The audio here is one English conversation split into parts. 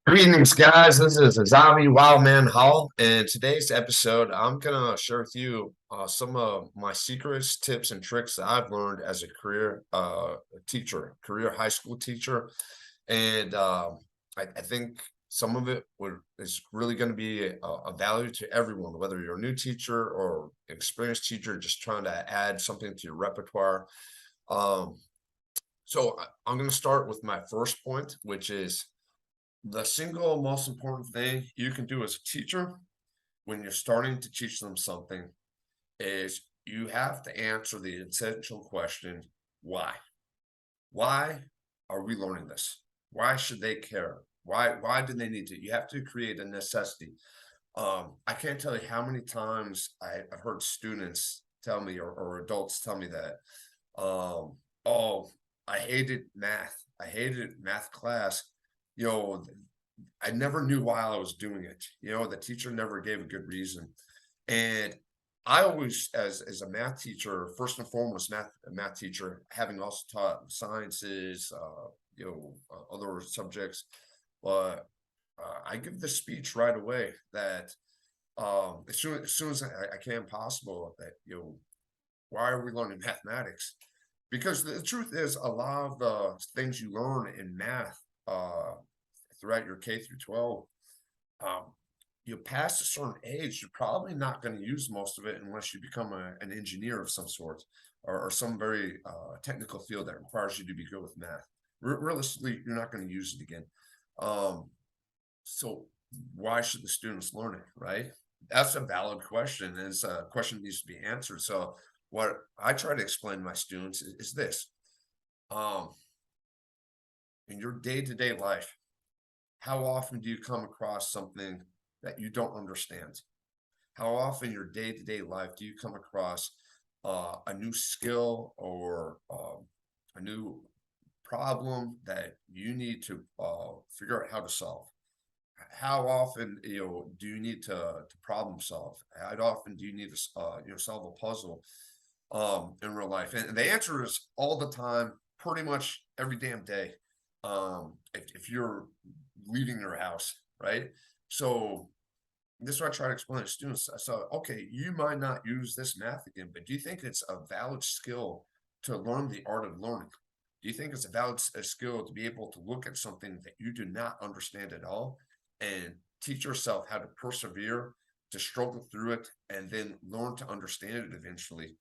Greetings, guys. This is Azami Wildman Hall. In today's episode, I'm gonna share with you some of my secrets, tips, and tricks that I've learned as a career teacher, career high school teacher, and I think some of it is really going to be a value to everyone, whether you're a new teacher or experienced teacher, just trying to add something to your repertoire. Um, I'm going to start with my first point, which is the single most important thing you can do as a teacher when you're starting to teach them something is you have to answer the essential question, why? Why are we learning this? Why should they care? Why do they need to? You have to create a necessity. I can't tell you how many times I've heard students tell me or adults tell me that, oh, I hated math. I hated math class. You know, I never knew why I was doing it. The teacher never gave a good reason. And I always, as a math teacher, first and foremost, math teacher, having also taught sciences, other subjects, but I give the speech right away that as soon as I can possible that why are we learning mathematics? Because the truth is, a lot of the things you learn in math throughout your K through 12, um, you pass a certain age, you're probably not going to use most of it unless you become an engineer of some sort or some very technical field that requires you to be good with math. Realistically, you're not going to use it again. So why should the students learn it, right? That's a valid question, and it's a question that needs to be answered. So what I try to explain to my students is this. Um, in your day-to-day life, how often do you come across something that you don't understand? How often in your day-to-day life do you come across a new skill or a new problem that you need to figure out how to solve? How often do you need to problem solve? How often do you need to solve a puzzle in real life? And the answer is all the time, pretty much every damn day. If you're leaving your house, right? So this is what I try to explain to students. So, okay, you might not use this math again, but do you think it's a valid skill to learn the art of learning? Do you think it's a valid skill to be able to look at something that you do not understand at all and teach yourself how to persevere, to struggle through it, and then learn to understand it eventually?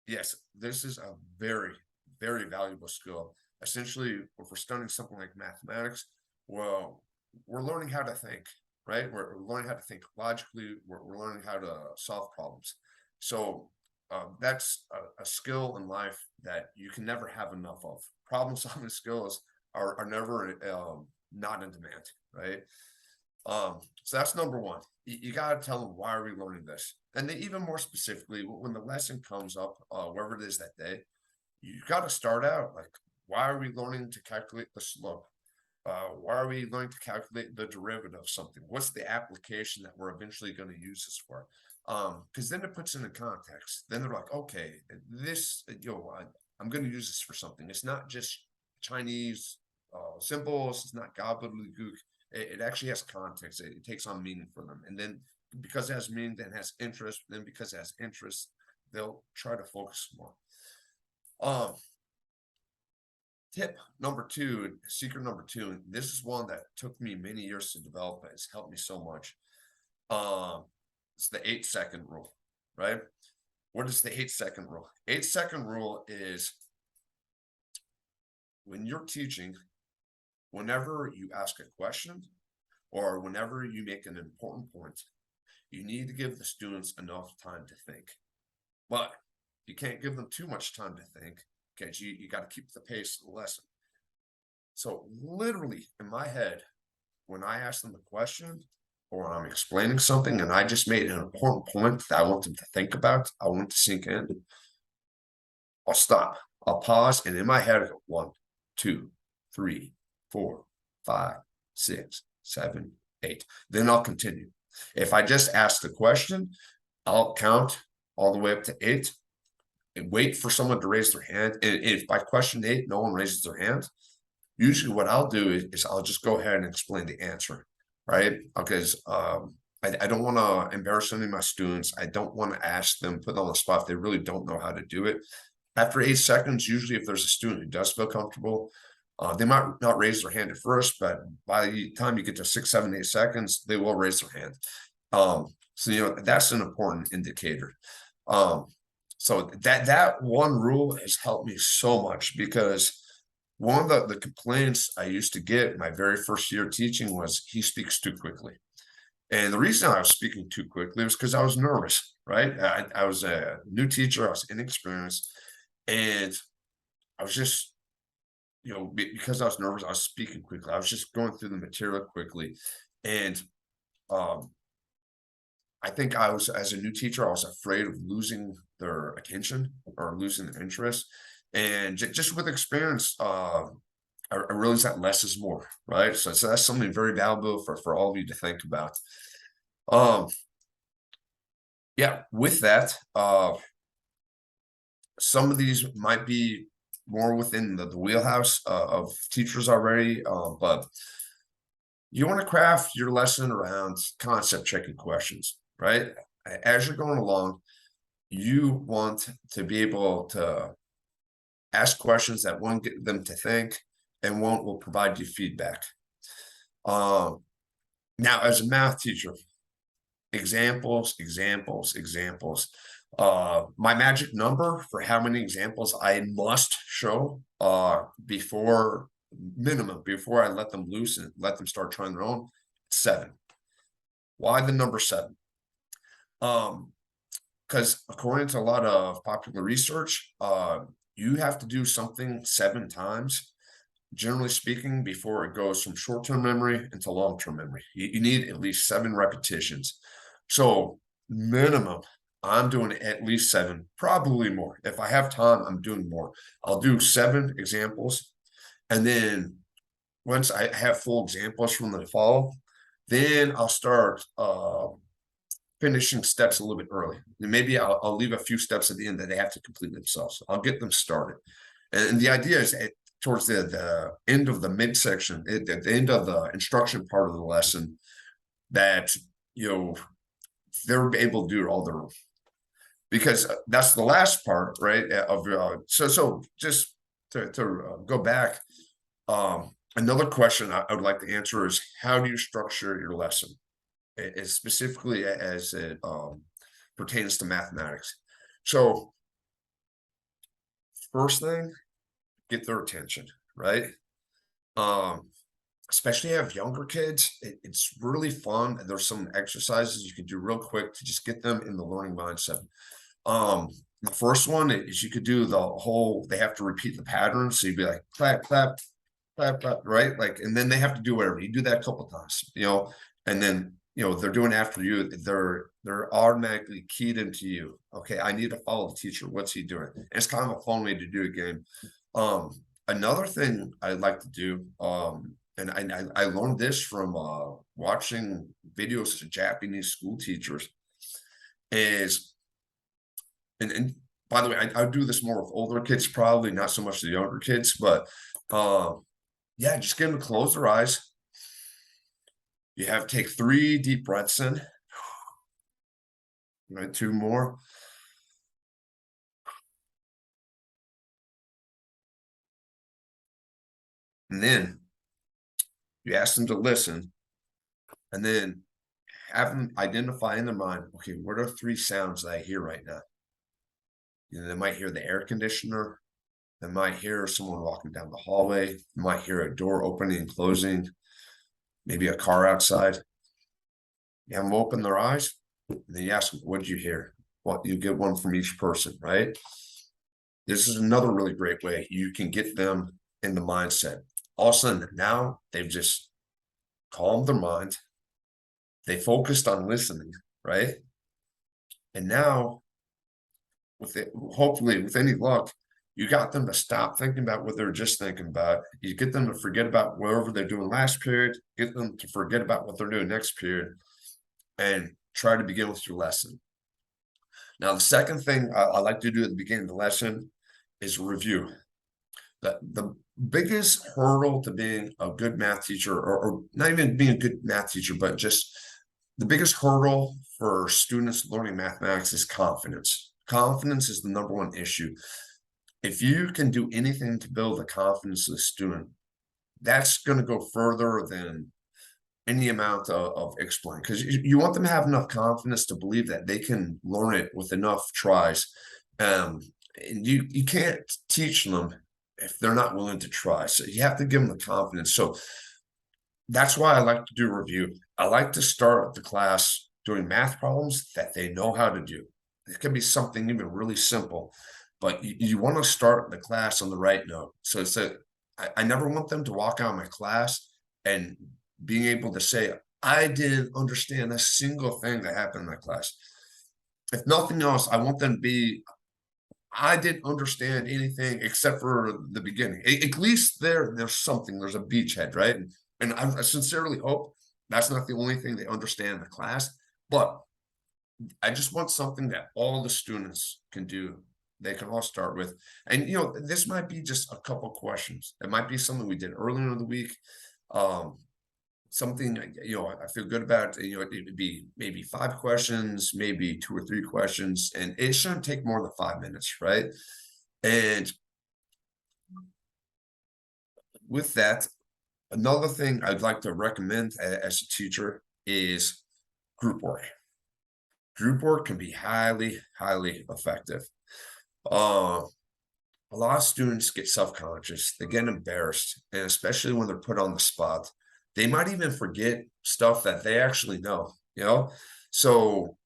Yes, this is a very, very valuable skill. Essentially, if we're studying something like mathematics, well, we're learning how to think, right? We're learning how to think logically. We're learning how to solve problems. So that's a skill in life that you can never have enough of. Problem solving skills are never not in demand, right? So that's number one. You got to tell them, why are we learning this? And then even more specifically, when the lesson comes up, wherever it is that day, you got to start out like, why are we learning to calculate the slope? Why are we learning to calculate the derivative of something? What's the application that we're eventually going to use this for? Because then it puts into context. Then they're like, okay, this, I'm going to use this for something. It's not just Chinese symbols. It's not gobbledygook. It actually has context. It takes on meaning for them. And then because it has meaning, then it has interest. Then because it has interest, they'll try to focus more. Tip number two, secret number two, and this is one that took me many years to develop, but it's helped me so much. It's the 8-second rule, right? What is the 8-second rule? 8-second rule is when you're teaching, whenever you ask a question or whenever you make an important point, you need to give the students enough time to think. But you can't give them too much time to think because you got to keep the pace of the lesson. So literally in my head, when I ask them a question or I'm explaining something and I just made an important point that I want them to think about, I want to sink in, I'll stop. I'll pause, and in my head, I go 1, 2, 3, 4, 5, 6, 7, 8. Then I'll continue. If I just ask the question, I'll count all the way up to 8 and wait for someone to raise their hand. And if by question 8, no one raises their hand, usually what I'll do is I'll just go ahead and explain the answer, right? Because I don't want to embarrass any of my students. I don't want to ask them, put them on the spot if they really don't know how to do it. After 8 seconds, usually if there's a student who does feel comfortable, they might not raise their hand at first, but by the time you get to 6, 7, 8 seconds, they will raise their hand. So that's an important indicator. So that one rule has helped me so much, because one of the complaints I used to get my very first year teaching was he speaks too quickly. And the reason I was speaking too quickly was because I was nervous, right? I was a new teacher, I was inexperienced, and I was just, because I was nervous, I was speaking quickly. I was just going through the material quickly. And um, I think as a new teacher, I was afraid of losing their attention or losing their interest. And just with experience, I realized that less is more, right? So that's something very valuable for all of you to think about. Um, yeah, with that, some of these might be more within the wheelhouse of teachers already, but you want to craft your lesson around concept checking questions, right? As you're going along, you want to be able to ask questions that won't get them to think, and one will provide you feedback. Now, as a math teacher, examples, examples, examples. My magic number for how many examples I must show before I let them loose and let them start trying their own, 7. Why the number 7? Because according to a lot of popular research, you have to do something 7 times, generally speaking, before it goes from short-term memory into long-term memory. You need at least 7 repetitions. So minimum, I'm doing at least 7, probably more. If I have time, I'm doing more. I'll do 7 examples. And then once I have full examples from the fall, then I'll start finishing steps a little bit early. And maybe I'll leave a few steps at the end that they have to complete themselves. I'll get them started. And the idea is towards the end of the midsection, at the end of the instruction part of the lesson, that they're able to do it all their own, because that's the last part, right? So just to go back, another question I would like to answer is, how do you structure your lesson, specifically as it pertains to mathematics? So first thing, get their attention, right? Especially if you have younger kids, it's really fun. And there's some exercises you can do real quick to just get them in the learning mindset. The first one is you could do the whole, they have to repeat the pattern. So you'd be like, clap, clap, clap, clap, right? Like, and then they have to do whatever. You do that a couple times, and then, they're doing after you. They're automatically keyed into you. Okay, I need to follow the teacher. What's he doing? And it's kind of a fun way to do a game. Another thing I like to do, and I learned this from watching videos of Japanese school teachers, is, and by the way, I do this more with older kids, probably not so much the younger kids, but yeah, just get them to close their eyes. You have to take 3 deep breaths in, right? 2 more. And then you ask them to listen, and then have them identify in their mind, okay, what are 3 sounds that I hear right now? They might hear the air conditioner. They might hear someone walking down the hallway. They might hear a door opening and closing, maybe a car outside. You have them open their eyes, and then you ask them, what did you hear? Well, you get one from each person, right? This is another really great way you can get them in the mindset. All of a sudden, now they've just calmed their mind. They focused on listening, right? And now, hopefully, with any luck, you got them to stop thinking about what they're just thinking about. You get them to forget about whatever they're doing last period, get them to forget about what they're doing next period, and try to begin with your lesson. Now, the second thing I like to do at the beginning of the lesson is review. The biggest hurdle to being a good math teacher, or not even being a good math teacher, but just the biggest hurdle for students learning mathematics is confidence. Confidence is the number one issue. If you can do anything to build the confidence of the student, that's going to go further than any amount of explaining, because you want them to have enough confidence to believe that they can learn it with enough tries. And you can't teach them if they're not willing to try. So you have to give them the confidence. So that's why I like to do review. I like to start the class doing math problems that they know how to do. It could be something even really simple, but you want to start the class on the right note. So I never want them to walk out of my class and being able to say, I didn't understand a single thing that happened in that class. If nothing else, I want them to be, I didn't understand anything except for the beginning. At least there's something, there's a beachhead, right? And I sincerely hope that's not the only thing they understand in the class, but I just want something that all the students can do. They can all start with. And this might be just a couple questions. It might be something we did earlier in the week. Something I feel good about. It would be maybe 5 questions, maybe 2 or 3 questions, and it shouldn't take more than 5 minutes, right? And with that, another thing I'd like to recommend as a teacher is group work. Group work can be highly, highly effective. A lot of students get self-conscious, they get embarrassed, and especially when they're put on the spot, they might even forget stuff that they actually know. So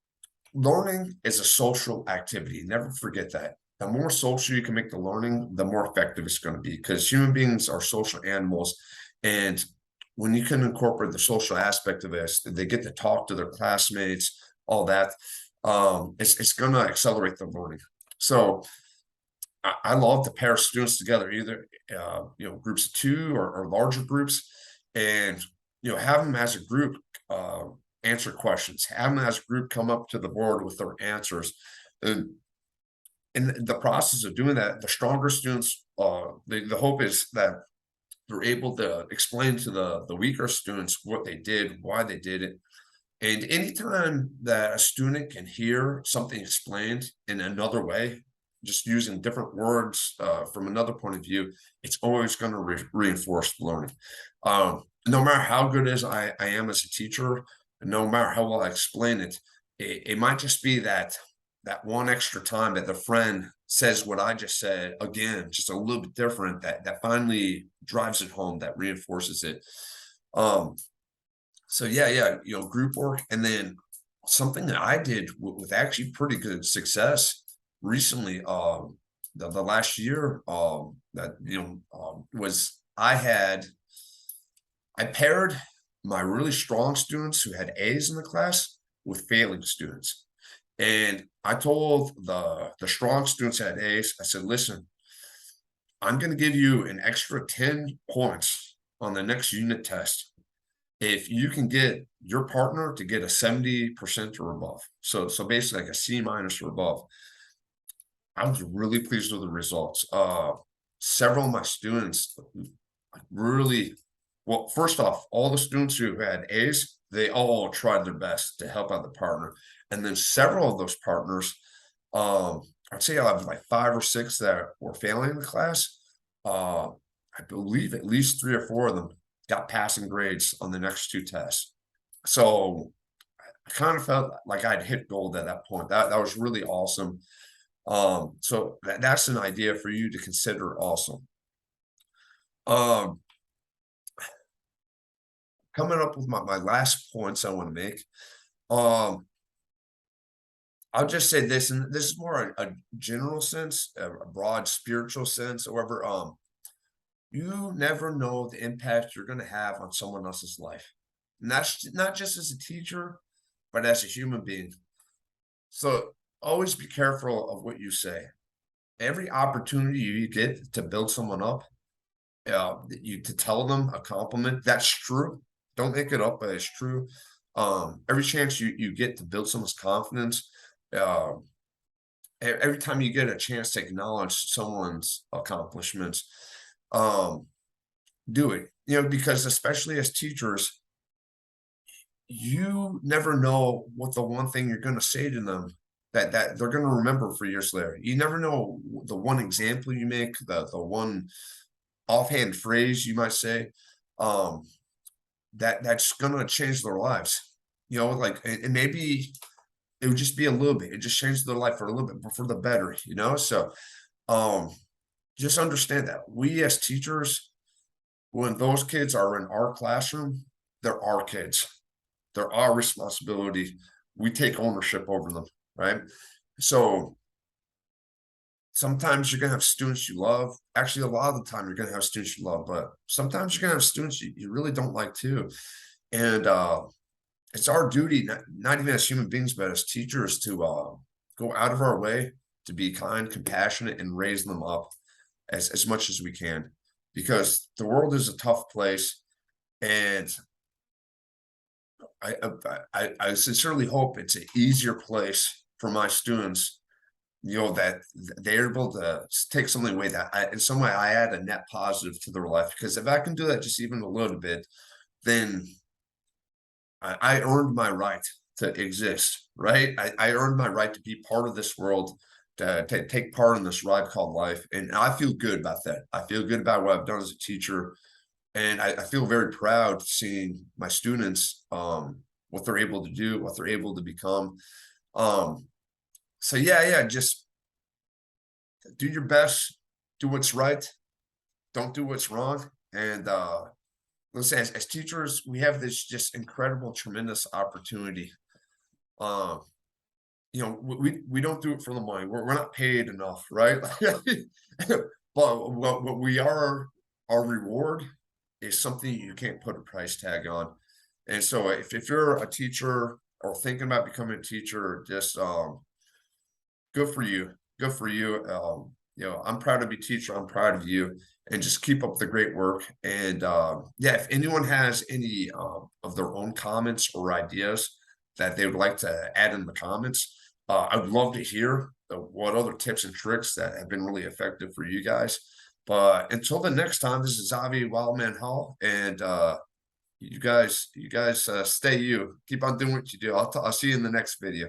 learning is a social activity. Never forget that. The more social you can make the learning, the more effective it's going to be, because human beings are social animals. And when you can incorporate the social aspect of this, they get to talk to their classmates, all that, it's going to accelerate the learning. So I love to pair students together, either groups of 2 or larger groups, and have them as a group answer questions, have them as a group come up to the board with their answers. And in the process of doing that, the stronger students, the hope is that they're able to explain to the weaker students what they did, why they did it. And anytime that a student can hear something explained in another way, just using different words from another point of view, it's always going to reinforce learning. No matter how good as I am as a teacher, no matter how well I explain it, it might just be that one extra time that the friend says what I just said again, just a little bit different, that finally drives it home, that reinforces it. So yeah, group work. And then something that I did with actually pretty good success recently, the last year, was I paired my really strong students who had A's in the class with failing students. And I told the strong students who had A's, I said, listen, I'm going to give you an extra 10 points on the next unit test if you can get your partner to get a 70% or above. So basically like a C- or above. I was really pleased with the results. Several of my students really, well, first off, all the students who had A's, they all tried their best to help out the partner. And then several of those partners, I'd say I have like 5 or 6 that were failing in the class. I believe at least 3 or 4 of them got passing grades on the next 2 tests. So I kind of felt like I'd hit gold at that point. That was really awesome. So that's an idea for you to consider also. Coming up with my last points I want to make. I'll just say this, and this is more a general sense, a broad spiritual sense. However, you never know the impact you're going to have on someone else's life. And that's not just as a teacher, but as a human being. So always be careful of what you say. Every opportunity you get to build someone up, to tell them a compliment, that's true. Don't make it up, but it's true. Every chance you get to build someone's confidence, every time you get a chance to acknowledge someone's accomplishments, do it, you know, because especially as teachers, you never know what the one thing you're going to say to them that they're going to remember for years later. You never know the one example you make, the one offhand phrase you might say, um, that's going to change their lives. You know, like, and maybe it would just be a little bit. It just changed their life for a little bit, but for the better. You know, so um, just understand that we as teachers, when those kids are in our classroom, they're our kids. They're our responsibility. We take ownership over them, right? So sometimes you're gonna have students you love. Actually, a lot of the time you're gonna have students you love, but sometimes you're gonna have students you really don't like too. And it's our duty, not even as human beings, but as teachers, to go out of our way to be kind, compassionate, and raise them up as much as we can, because the world is a tough place, and I sincerely hope it's an easier place for my students, you know, that they're able to take something away that in some way I add a net positive to their life. Because if I can do that just even a little bit, then I earned my right to exist, right? I earned my right to be part of this world, to take part in this ride called life. And I feel good about that. I feel good about what I've done as a teacher. And I feel very proud seeing my students, what they're able to do, what they're able to become. Um, so yeah, just do your best, do what's right, don't do what's wrong. And let's say as teachers, we have this just incredible, tremendous opportunity. Um, you know, we don't do it for the money. We're not paid enough, right? But what we are, our reward is something you can't put a price tag on. And so if you're a teacher or thinking about becoming a teacher, just good for you. Good for you. You know, I'm proud to be a teacher. I'm proud of you. And just keep up the great work. And yeah, if anyone has any of their own comments or ideas that they would like to add in the comments, I would love to hear what other tips and tricks that have been really effective for you guys. But until the next time, this is Avi Wildman Hall, and you guys stay you. Keep on doing what you do. I'll see you in the next video.